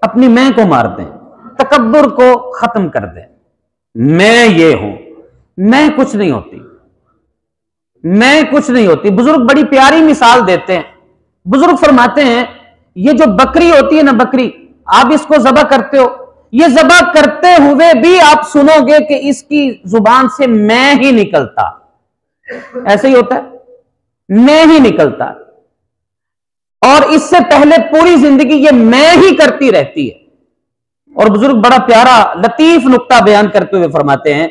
अपनी मैं को मार दें, तकब्बुर को खत्म कर दें। मैं ये हूं, मैं कुछ नहीं होती, मैं कुछ नहीं होती। बुजुर्ग बड़ी प्यारी मिसाल देते हैं। बुजुर्ग फरमाते हैं ये जो बकरी होती है ना, बकरी आप इसको ज़बह करते हो, ये ज़बह करते हुए भी आप सुनोगे कि इसकी जुबान से मैं ही निकलता, ऐसे ही होता है, मैं ही निकलता, और इससे पहले पूरी जिंदगी ये मैं ही करती रहती है। और बुजुर्ग बड़ा प्यारा लतीफ नुक्ता बयान करते हुए फरमाते हैं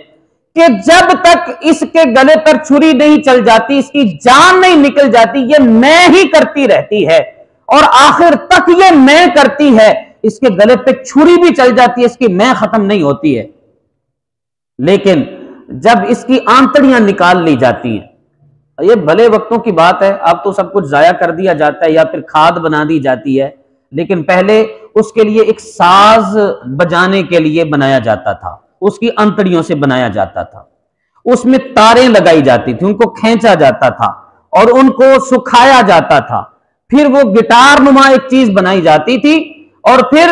कि जब तक इसके गले पर छुरी नहीं चल जाती, इसकी जान नहीं निकल जाती, ये मैं ही करती रहती है, और आखिर तक ये मैं करती है, इसके गले पे छुरी भी चल जाती है, इसकी मैं खत्म नहीं होती है। लेकिन जब इसकी आंतड़ियां निकाल ली जाती हैं, ये भले वक्तों की बात है, अब तो सब कुछ जाया कर दिया जाता है या फिर खाद बना दी जाती है, लेकिन पहले उसके लिए एक साज बजाने के लिए बनाया जाता था, उसकी अंतड़ियों से बनाया जाता था, उसमें तारें लगाई जाती थी, उनको खींचा जाता था और उनको सुखाया जाता था, फिर वो गिटार नुमा एक चीज बनाई जाती थी, और फिर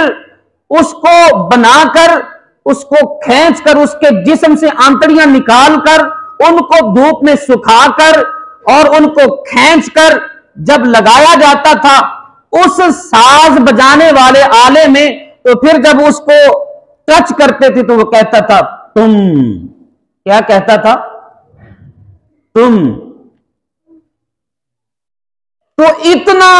उसको बनाकर, उसको खींचकर, उसके जिस्म से आंतड़ियां निकालकर, उनको धूप में सुखाकर और उनको खींचकर जब लगाया जाता था उस साज बजाने वाले आले में, तो फिर जब उसको टच करते थे तो वो कहता था तुम, क्या कहता था? तुम। तो इतना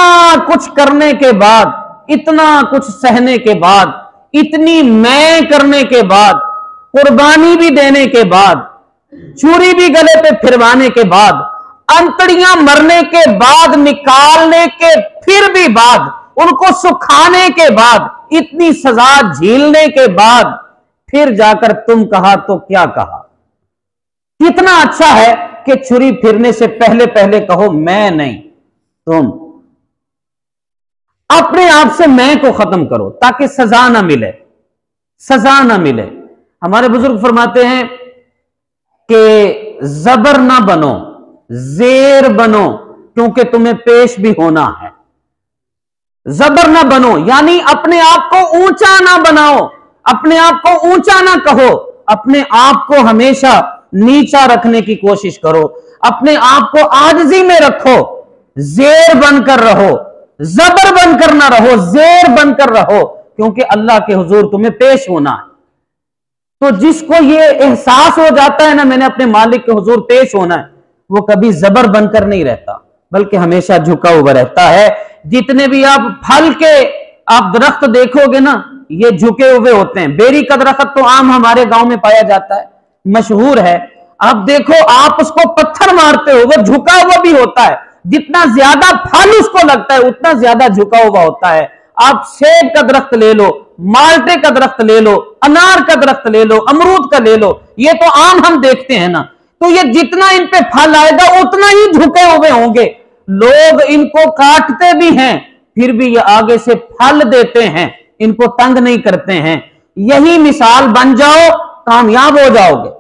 कुछ करने के बाद, इतना कुछ सहने के बाद, इतनी मैं करने के बाद, कुर्बानी भी देने के बाद, छुरी भी गले पे फिरवाने के बाद, अंतड़ियां मरने के बाद, निकालने के फिर भी बाद, उनको सुखाने के बाद, इतनी सजा झेलने के बाद फिर जाकर तुम कहा तो क्या कहा? कितना अच्छा है कि छुरी फिरने से पहले पहले कहो मैं नहीं, तुम। अपने आप से मैं को खत्म करो ताकि सजा ना मिले, सजा ना मिले। हमारे बुजुर्ग फरमाते हैं कि जबर ना बनो, जेर बनो, क्योंकि तुम्हें पेश भी होना है। जबर ना बनो यानी अपने आप को ऊंचा ना बनाओ, अपने आप को ऊंचा ना कहो, अपने आप को हमेशा नीचा रखने की कोशिश करो, अपने आप को आजिज़ी में रखो, जेर बनकर रहो, जबर बनकर ना रहो, जेर बनकर रहो, क्योंकि अल्लाह के हुजूर तुम्हें पेश होना है। तो जिसको ये एहसास हो जाता है ना मैंने अपने मालिक के हुजूर पेश होना है, वो कभी जबर बनकर नहीं रहता, बल्कि हमेशा झुका हुआ रहता है। जितने भी आप फल के आप दरख्त देखोगे ना, ये झुके हुए होते हैं। बेरी का दरख्त तो आम हमारे गांव में पाया जाता है, मशहूर है। आप देखो, आप उसको पत्थर मारते हो, वो झुका हुआ भी होता है। जितना ज्यादा फल उसको लगता है उतना ज्यादा झुका हुआ होता है। आप सेब का दरख्त ले लो, माल्टे का दरख्त ले लो, अनार का दरख्त ले लो, अमरूद का ले लो, ये तो आम हम देखते हैं ना। तो ये जितना इन पे फल आएगा उतना ही झुके हुए होंगे। लोग इनको काटते भी हैं, फिर भी ये आगे से फल देते हैं, इनको तंग नहीं करते हैं। यही मिसाल बन जाओ, कामयाब हो जाओगे।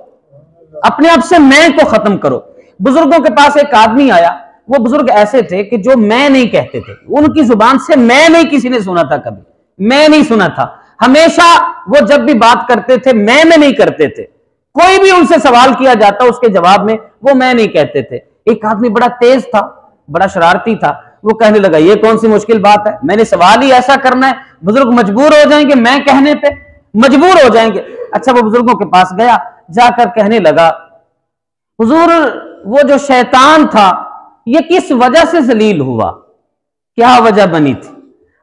अपने आप से मैं को खत्म करो। बुजुर्गों के पास एक आदमी आया, वो बुजुर्ग ऐसे थे कि जो मैं नहीं कहते थे, उनकी जुबान से मैं नहीं किसी ने सुना था, कभी मैं नहीं सुना था। हमेशा वो जब भी बात करते थे मैं नहीं करते थे। कोई भी उनसे सवाल किया जाता उसके जवाब में वो मैं नहीं कहते थे। एक आदमी बड़ा तेज था, बड़ा शरारती था, वो कहने लगा ये कौन सी मुश्किल बात है, मैंने सवाल ही ऐसा करना है। बुजुर्ग मजबूर हो जाएंगे, मैं कहने पे मजबूर हो जाएंगे। अच्छा, वो बुजुर्गों के पास गया, जाकर कहने लगा हुजूर वो जो शैतान था ये किस वजह से जलील हुआ, क्या वजह बनी थी?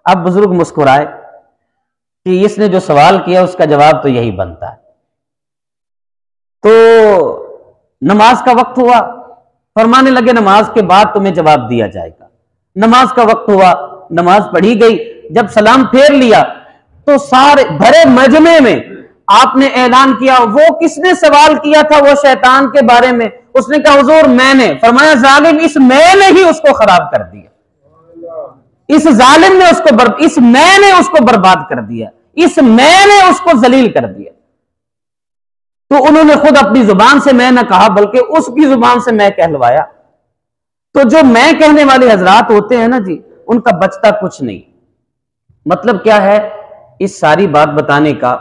अब बुजुर्ग मुस्कुराए कि इसने जो सवाल किया उसका जवाब तो यही बनता है। तो नमाज का वक्त हुआ, फरमाने लगे नमाज के बाद तुम्हें जवाब दिया जाएगा। नमाज का वक्त हुआ, नमाज पढ़ी गई। जब सलाम फेर लिया तो सारे भरे मजमे में आपने ऐलान किया वो किसने सवाल किया था वो शैतान के बारे में? उसने कहा हुजूर मैंने। फरमाया जालिम, इस मैंने ही उसको खराब कर दिया, इस जालिम ने उसको इस मैंने उसको बर्बाद कर दिया, इस मैंने उसको जलील कर दिया। तो उन्होंने खुद अपनी जुबान से मैं न कहा बल्कि उसकी जुबान से मैं कहलवाया। तो जो मैं कहने वाले हजरात होते हैं ना जी, उनका बचता कुछ नहीं। मतलब क्या है इस सारी बात बताने का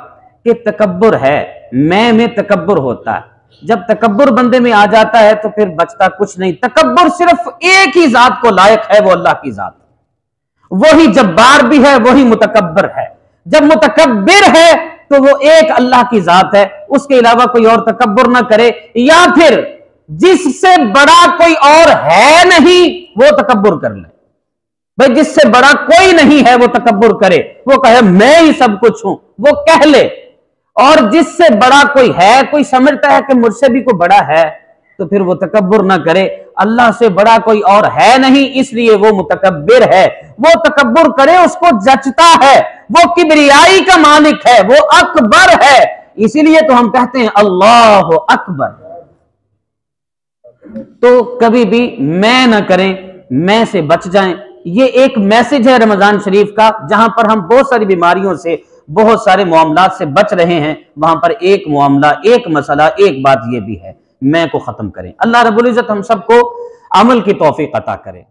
कि तकब्बुर है, मैं में तकब्बुर होता है। जब तकब्बुर बंदे में आ जाता है तो फिर बचता कुछ नहीं। तकब्बुर सिर्फ एक ही जात को लायक है, वो अल्लाह की जात, वही जब्बार भी है, वही मुतकब्बिर है। जब मुतकब्बिर है तो वो एक अल्लाह की जात है, उसके अलावा कोई और तकब्बुर ना करे, या फिर जिससे बड़ा कोई और है नहीं वो तकब्बुर कर ले। भाई जिससे बड़ा कोई नहीं है वो तकब्बुर करे, वो कहे मैं ही सब कुछ हूं, वो कह ले। और जिससे बड़ा कोई है, कोई समझता है कि मुझसे भी कोई बड़ा है, तो फिर वो तकब्बुर ना करे। अल्लाह से बड़ा कोई और है नहीं, इसलिए वो मुतकब्बिर है। वो तकब्बुर करे उसको जचता है, वो किबरियाई का मालिक है, वो अकबर है। इसीलिए तो हम कहते हैं अल्लाह अकबर। तो कभी भी मैं ना करें, मैं से बच जाएं। ये एक मैसेज है रमजान शरीफ का, जहां पर हम बहुत सारी बीमारियों से, बहुत सारे मामलात से बच रहे हैं। वहां पर एक मामला, एक मसला, एक बात यह भी है, मैं को खत्म करें। अल्लाह रब्बुल इज्जत हम सबको अमल की तौफीक अता करे।